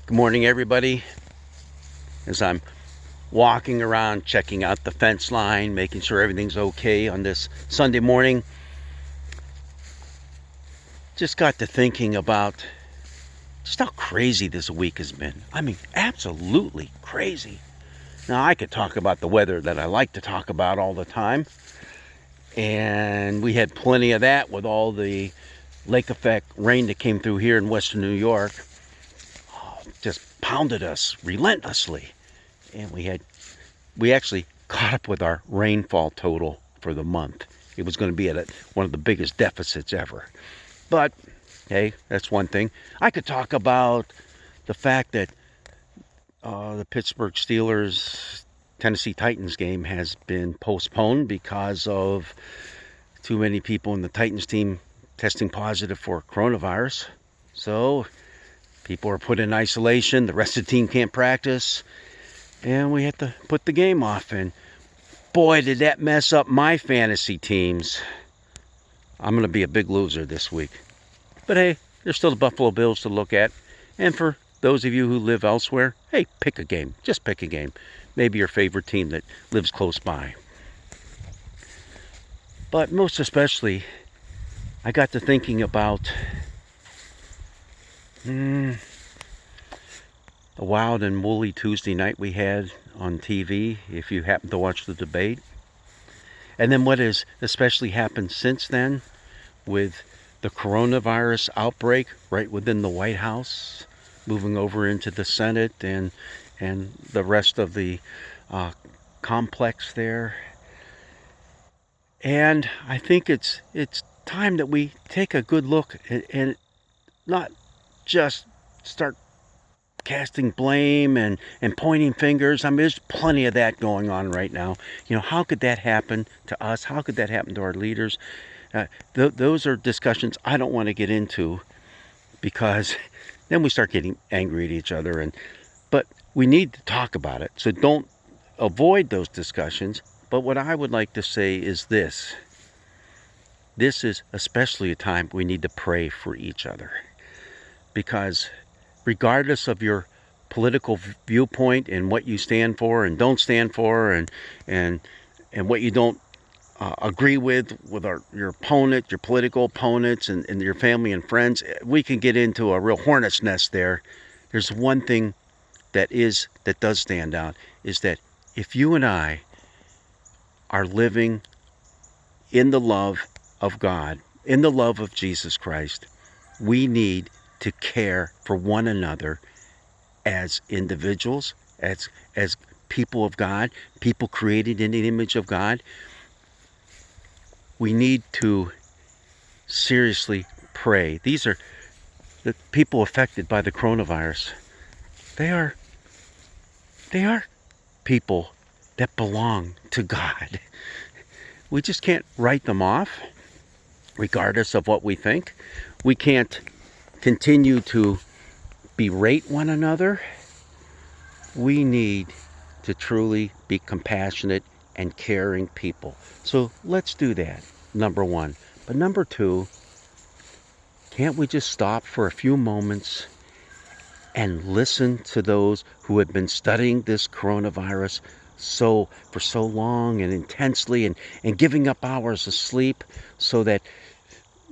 Good morning, everybody. As I'm walking around checking out the fence line, making sure everything's okay on this Sunday morning, just got to thinking about just how crazy this week has been. I mean, absolutely crazy. Now, I could talk about the weather that I like to talk about all the time, and we had plenty of that with all the lake effect rain that came through here in western New York. Just pounded us relentlessly, and we actually caught up with our rainfall total for the month. It was going to be at one of the biggest deficits ever. But hey, that's one thing. I could talk about the fact that the Pittsburgh Steelers Tennessee Titans game has been postponed because of too many people in the Titans team testing positive for coronavirus. So people are put in isolation. The rest of the team can't practice. And we had to put the game off. And boy, did that mess up my fantasy teams. I'm going to be a big loser this week. But hey, there's still the Buffalo Bills to look at. And for those of you who live elsewhere, hey, pick a game. Just pick a game. Maybe your favorite team that lives close by. But most especially, I got to thinking about the wild and woolly Tuesday night we had on TV, if you happen to watch the debate. And then what has especially happened since then with the coronavirus outbreak right within the White House, moving over into the Senate and the rest of the complex there. And I think it's time that we take a good look and not just start casting blame and pointing fingers. I mean, there's plenty of that going on right now. You know, how could that happen to us? How could that happen to our leaders? Those are discussions I don't want to get into, because then we start getting angry at each other. But we need to talk about it. So don't avoid those discussions. But what I would like to say is this. This is especially a time we need to pray for each other. Because regardless of your political viewpoint and what you stand for and don't stand for and what you don't agree with your opponent, your political opponents and your family and friends, we can get into a real hornet's nest there. There's one thing that does stand out, is that if you and I are living in the love of God, in the love of Jesus Christ, we need to care for one another as individuals, as people of God, people created in the image of God. We need to seriously pray. These are the people affected by the coronavirus. They are people that belong to God. We just can't write them off, regardless of what we think. We can't continue to berate one another. We need to truly be compassionate and caring people. So let's do that, number one. But number two, can't we just stop for a few moments and listen to those who have been studying this coronavirus for so long and intensely and giving up hours of sleep so that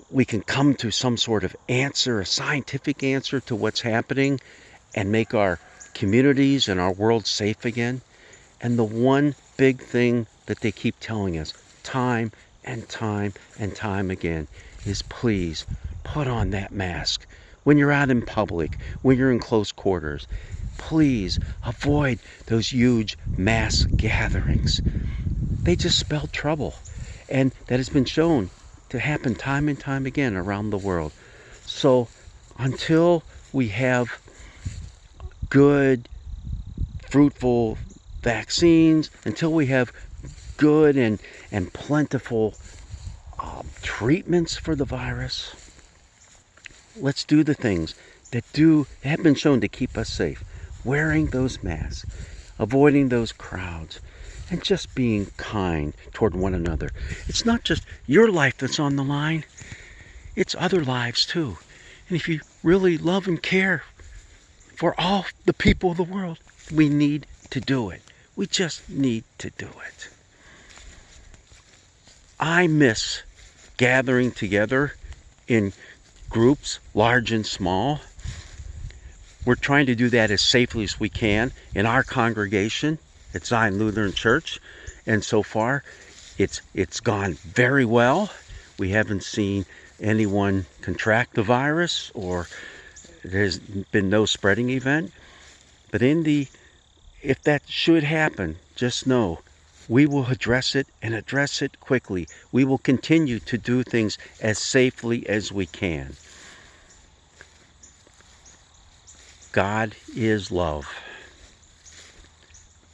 we can come to some sort of answer, a scientific answer to what's happening, and make our communities and our world safe again? And the one big thing that they keep telling us time and time and time again is, please put on that mask when you're out in public, when you're in close quarters. Please avoid those huge mass gatherings. They just spell trouble, and that has been shown to happen time and time again around the world. So until we have good, fruitful vaccines, until we have good and plentiful treatments for the virus, let's do the things that have been shown to keep us safe. Wearing those masks, avoiding those crowds, and just being kind toward one another. It's not just your life that's on the line, it's other lives too. And if you really love and care for all the people of the world. We need to do it. We just need to do it. I miss gathering together in groups, large and small. We're trying to do that as safely as we can in our congregation at Zion Lutheran Church. And so far, it's gone very well. We haven't seen anyone contract the virus, or there's been no spreading event. But if that should happen, just know we will address it and address it quickly. We will continue to do things as safely as we can. God is love.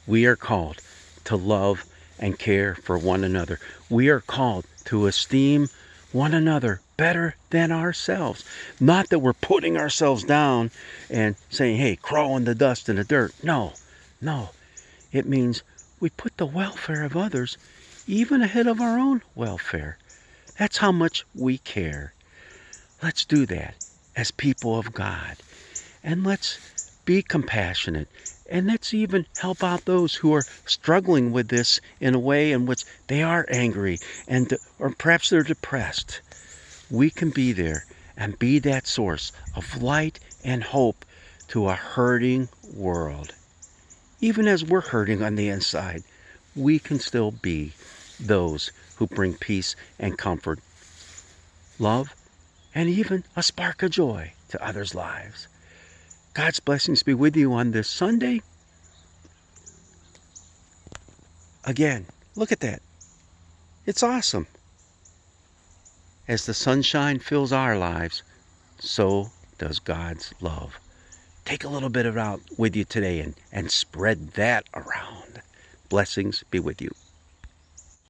We are called to love and care for one another. We are called to esteem one another better than ourselves. Not that we're putting ourselves down and saying, hey, crawl in the dust and the dirt. No. It means we put the welfare of others even ahead of our own welfare. That's how much we care. Let's do that as people of God. And let's be compassionate. And let's even help out those who are struggling with this in a way in which they are angry or perhaps they're depressed. We can be there and be that source of light and hope to a hurting world. Even as we're hurting on the inside, we can still be those who bring peace and comfort, love, and even a spark of joy to others' lives. God's blessings be with you on this Sunday. Again, look at that. It's awesome. As the sunshine fills our lives, so does God's love. Take a little bit of it out with you today and spread that around. Blessings be with you.